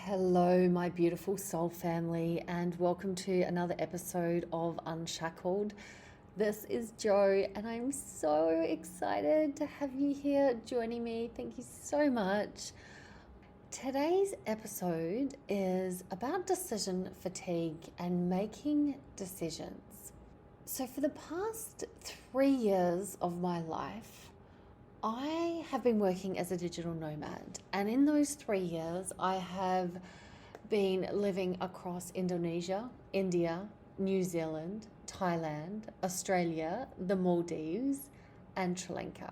Hello, my beautiful soul family, and welcome to another episode of Unshackled. This is Jo, and I'm so excited to have you here joining me. Thank you so much. Today's episode is about decision fatigue and making decisions. So, for the past 3 years of my life, I have been working as a digital nomad, and in those 3 years, I have been living across Indonesia, India, New Zealand, Thailand, Australia, the Maldives, and Sri Lanka.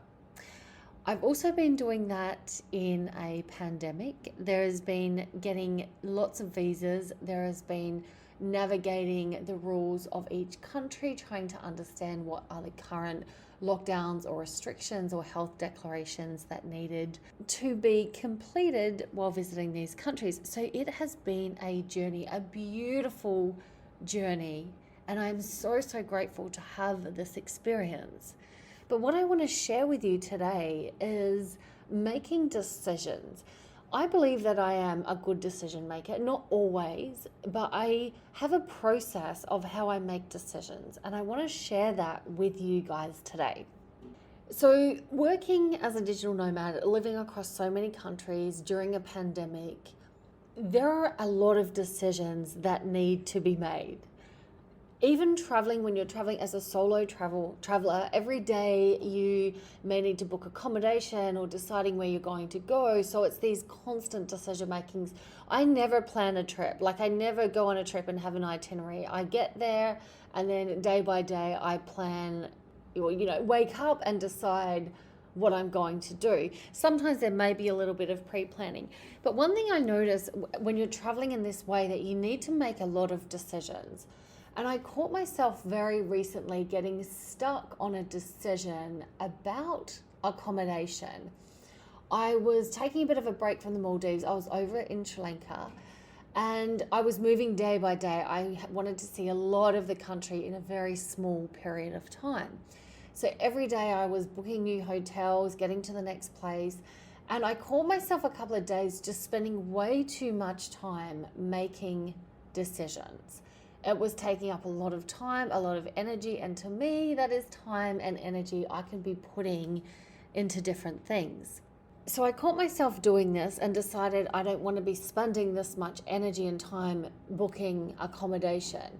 I've also been doing that in a pandemic. There has been getting lots of visas. There has been navigating the rules of each country, trying to understand what are the current lockdowns or restrictions or health declarations that needed to be completed while visiting these countries. So it has been a journey, a beautiful journey, and I'm so grateful to have this experience. But what I want to share with you today is making decisions. I believe that I am a good decision maker, not always, but I have a process of how I make decisions, and I want to share that with you guys today. So, working as a digital nomad, living across so many countries during a pandemic, there are a lot of decisions that need to be made. Even traveling, when you're traveling as a solo traveler, every day you may need to book accommodation or deciding where you're going to go. So it's these constant decision makings. I never plan a trip. I never go on a trip and have an itinerary. I get there and then day by day I plan, wake up and decide what I'm going to do. Sometimes there may be a little bit of pre-planning. But one thing I notice when you're traveling in this way, that you need to make a lot of decisions. And I caught myself very recently getting stuck on a decision about accommodation. I was taking a bit of a break from the Maldives. I was over in Sri Lanka and I was moving day by day. I wanted to see a lot of the country in a very small period of time. So every day I was booking new hotels, getting to the next place. And I caught myself a couple of days just spending way too much time making decisions. It was taking up a lot of time, a lot of energy, and to me, that is time and energy I can be putting into different things. So I caught myself doing this and decided I don't want to be spending this much energy and time booking accommodation.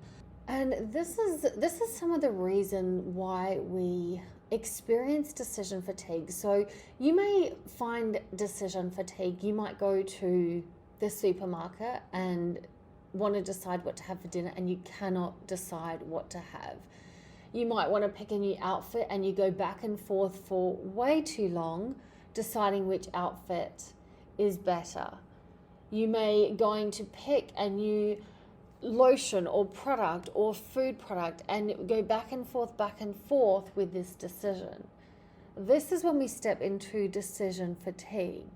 And this is some of the reason why we experience decision fatigue. So you may find decision fatigue. You might go to the supermarket and want to decide what to have for dinner and you cannot decide what to have. You might want to pick a new outfit and you go back and forth for way too long deciding which outfit is better. You may going to pick a new lotion or product or food product and go back and forth with this decision. This is when we step into decision fatigue.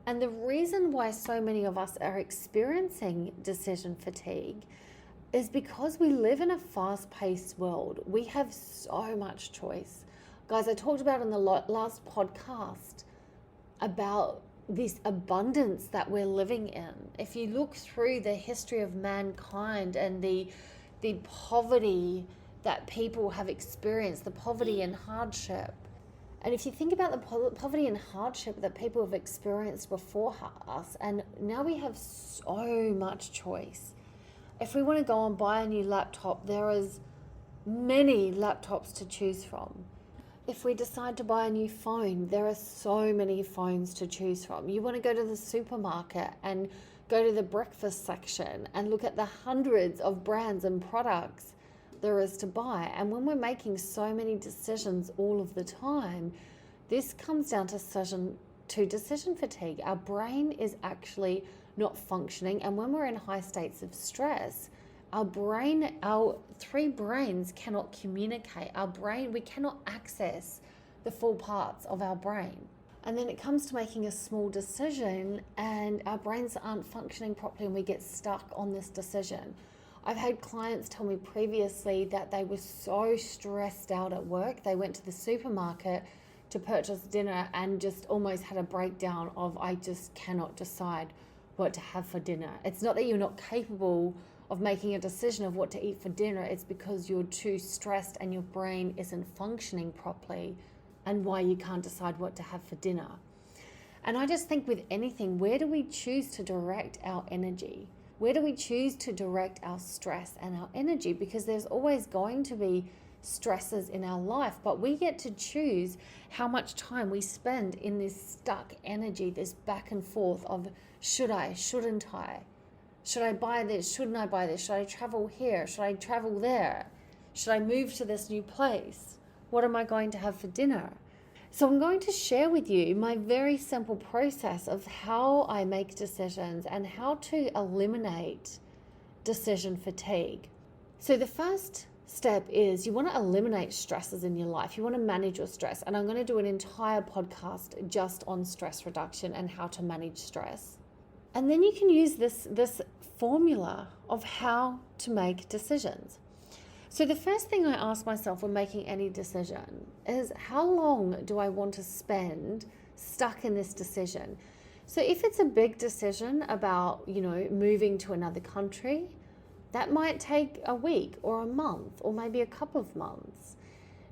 And the reason why so many of us are experiencing decision fatigue is because we live in a fast-paced world. We have so much choice. Guys, I talked about in the last podcast about this abundance that we're living in. If you look through the history of mankind and the poverty that people have experienced, the poverty and hardship, and if you think about the poverty and hardship that people have experienced before us, and now we have so much choice. If we want to go and buy a new laptop, there is many laptops to choose from. If we decide to buy a new phone, there are so many phones to choose from. You want to go to the supermarket and go to the breakfast section and look at the hundreds of brands and products there is to buy. And when we're making so many decisions all of the time, this comes down to decision fatigue. Our brain is actually not functioning, and when we're in high states of stress, our three brains cannot communicate. We cannot access the full parts of our brain. And then it comes to making a small decision and our brains aren't functioning properly and we get stuck on this decision. I've had clients tell me previously that they were so stressed out at work, they went to the supermarket to purchase dinner and just almost had a breakdown of, I just cannot decide what to have for dinner. It's not that you're not capable of making a decision of what to eat for dinner. It's because you're too stressed and your brain isn't functioning properly, and why you can't decide what to have for dinner. And I just think with anything, where do we choose to direct our energy? Where do we choose to direct our stress and our energy? Because there's always going to be stresses in our life, but we get to choose how much time we spend in this stuck energy, this back and forth of should I, shouldn't I? Should I buy this? Shouldn't I buy this? Should I travel here? Should I travel there? Should I move to this new place? What am I going to have for dinner? So I'm going to share with you my very simple process of how I make decisions and how to eliminate decision fatigue. So the first step is you want to eliminate stresses in your life. You want to manage your stress. And I'm going to do an entire podcast just on stress reduction and how to manage stress. And then you can use this formula of how to make decisions. So the first thing I ask myself when making any decision is, how long do I want to spend stuck in this decision? So if it's a big decision about, moving to another country, that might take a week or a month or maybe a couple of months.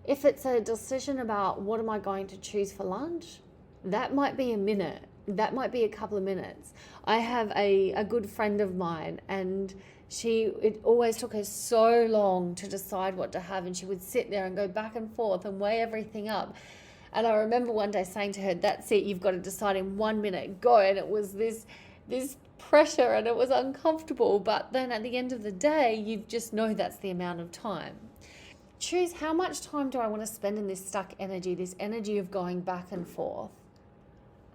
If it's a decision about what am I going to choose for lunch, that might be a minute. That might be a couple of minutes. I have a good friend of mine, and it always took her so long to decide what to have, and she would sit there and go back and forth and weigh everything up. And I remember one day saying to her, that's it, you've got to decide in 1 minute, go. And it was this pressure, and it was uncomfortable. But then at the end of the day, you just know that's the amount of time. Choose how much time do I want to spend in this stuck energy, this energy of going back and forth.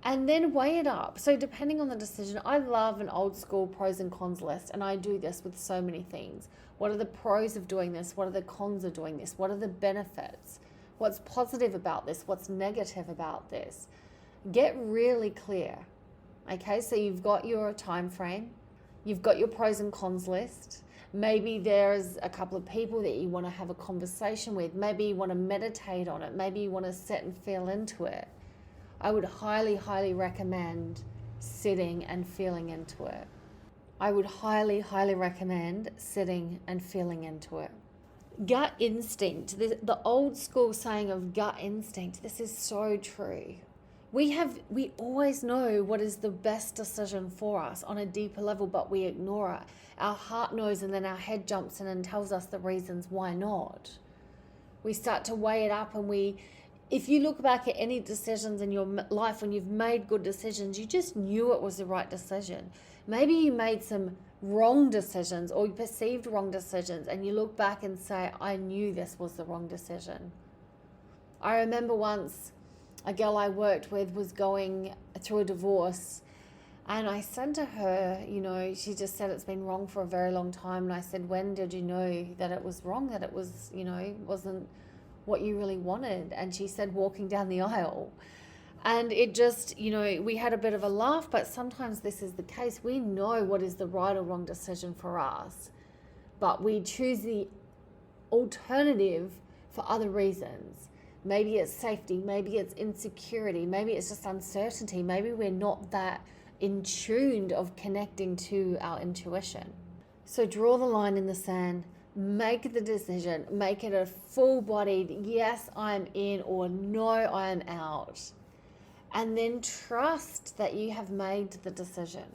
And then weigh it up. So depending on the decision, I love an old school pros and cons list, and I do this with so many things. What are the pros of doing this? What are the cons of doing this? What are the benefits? What's positive about this? What's negative about this? Get really clear. Okay, so you've got your time frame, you've got your pros and cons list. Maybe there's a couple of people that you want to have a conversation with. Maybe you want to meditate on it. Maybe you want to sit and feel into it. I would highly, highly recommend sitting and feeling into it. I would highly, highly recommend sitting and feeling into it. Gut instinct, the old school saying of gut instinct, this is so true. We always know what is the best decision for us on a deeper level, but we ignore it. Our heart knows, and then our head jumps in and tells us the reasons why not. We start to weigh it up, and if you look back at any decisions in your life when you've made good decisions, you just knew it was the right decision. Maybe you made some wrong decisions, or you perceived wrong decisions, and you look back and say, I knew this was the wrong decision. I remember once a girl I worked with was going through a divorce, and I said to her, she just said it's been wrong for a very long time. And I said, when did you know that it was wrong, that it was, wasn't what you really wanted? And she said, walking down the aisle. And it just, we had a bit of a laugh, but sometimes this is the case. We know what is the right or wrong decision for us, but we choose the alternative for other reasons. Maybe it's safety, maybe it's insecurity, maybe it's just uncertainty, maybe we're not that in tune of connecting to our intuition. So draw the line in the sand. Make the decision, make it a full-bodied, yes, I'm in, or no, I'm out. And then trust that you have made the decision.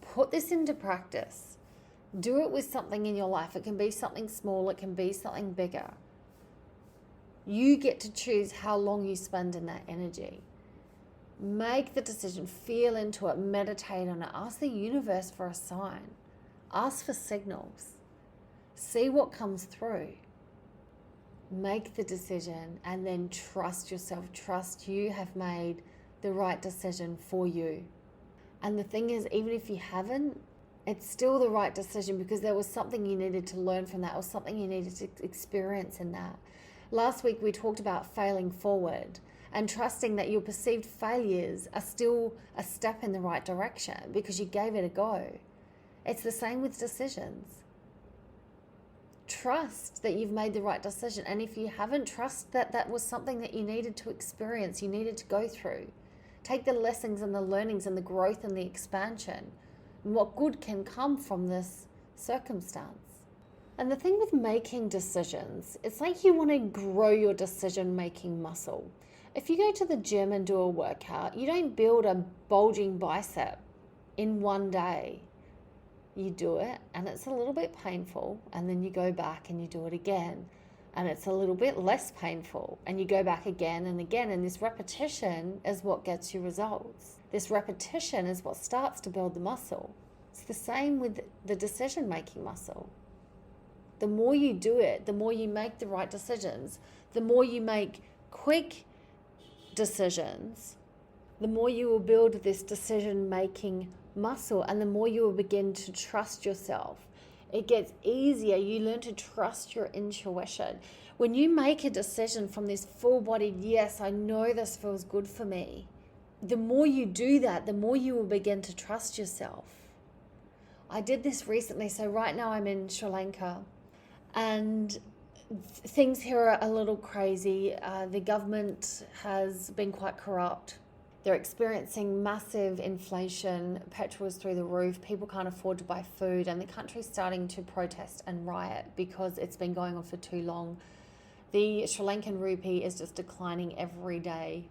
Put this into practice. Do it with something in your life. It can be something small, it can be something bigger. You get to choose how long you spend in that energy. Make the decision, feel into it, meditate on it, ask the universe for a sign, ask for signals. See what comes through. Make the decision and then trust yourself. Trust you have made the right decision for you. And the thing is, even if you haven't, it's still the right decision because there was something you needed to learn from that or something you needed to experience in that. Last week we talked about failing forward and trusting that your perceived failures are still a step in the right direction because you gave it a go. It's the same with decisions. Trust that you've made the right decision. And if you haven't, trust that that was something that you needed to experience, you needed to go through. Take the lessons and the learnings and the growth and the expansion, and what good can come from this circumstance. And the thing with making decisions, it's like you want to grow your decision-making muscle. If you go to the gym and do a workout, you don't build a bulging bicep in one day. You do it and it's a little bit painful, and then you go back and you do it again and it's a little bit less painful, and you go back again and again, and this repetition is what gets you results. This repetition is what starts to build the muscle. It's the same with the decision-making muscle. The more you do it, the more you make the right decisions, the more you make quick decisions, the more you will build this decision-making muscle, and the more you will begin to trust yourself. It gets easier. You learn to trust your intuition. When you make a decision from this full-bodied, yes, I know this feels good for me, the more you do that, the more you will begin to trust yourself. I did this recently. So right now I'm in Sri Lanka, and things here are a little crazy. The government has been quite corrupt. They're experiencing massive inflation. Petrol is through the roof. People can't afford to buy food, and the country's starting to protest and riot because it's been going on for too long. The Sri Lankan rupee is just declining every day.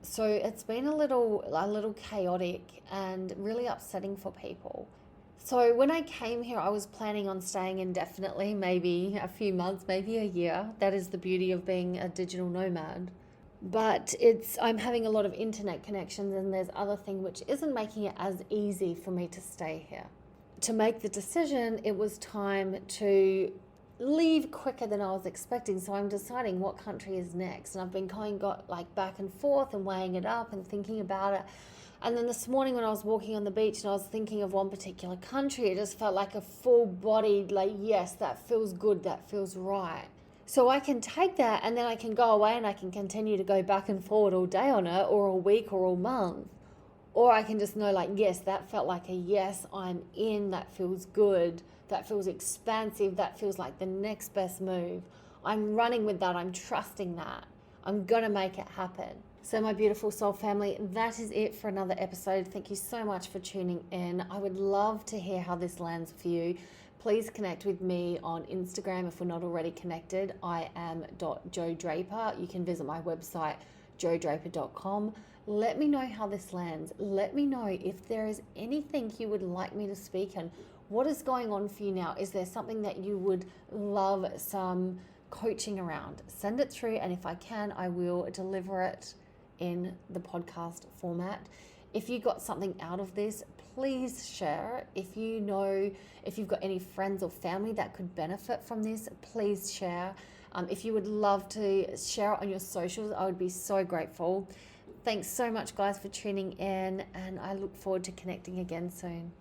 So it's been a little chaotic and really upsetting for people. So when I came here, I was planning on staying indefinitely, maybe a few months, maybe a year. That is the beauty of being a digital nomad. But I'm having a lot of internet connections, and there's other thing which isn't making it as easy for me to stay here. To make the decision, it was time to leave quicker than I was expecting. So I'm deciding what country is next, and I've been got back and forth and weighing it up and thinking about it. And then this morning when I was walking on the beach and I was thinking of one particular country, it just felt like a full-bodied, yes, that feels good, that feels right. So I can take that, and then I can go away and I can continue to go back and forward all day on it, or a week or a month. Or I can just know yes, that felt like a yes, I'm in, that feels good, that feels expansive, that feels like the next best move. I'm running with that, I'm trusting that. I'm going to make it happen. So my beautiful soul family, that is it for another episode. Thank you so much for tuning in. I would love to hear how this lands for you. Please connect with me on Instagram if we're not already connected. I am .joedraper. You can visit my website, joedraper.com. Let me know how this lands. Let me know if there is anything you would like me to speak on. What is going on for you now? Is there something that you would love some coaching around? Send it through, and if I can, I will deliver it in the podcast format. If you got something out of this, please share. If you've got any friends or family that could benefit from this, please share. If you would love to share it on your socials, I would be so grateful. Thanks so much, guys, for tuning in, and I look forward to connecting again soon.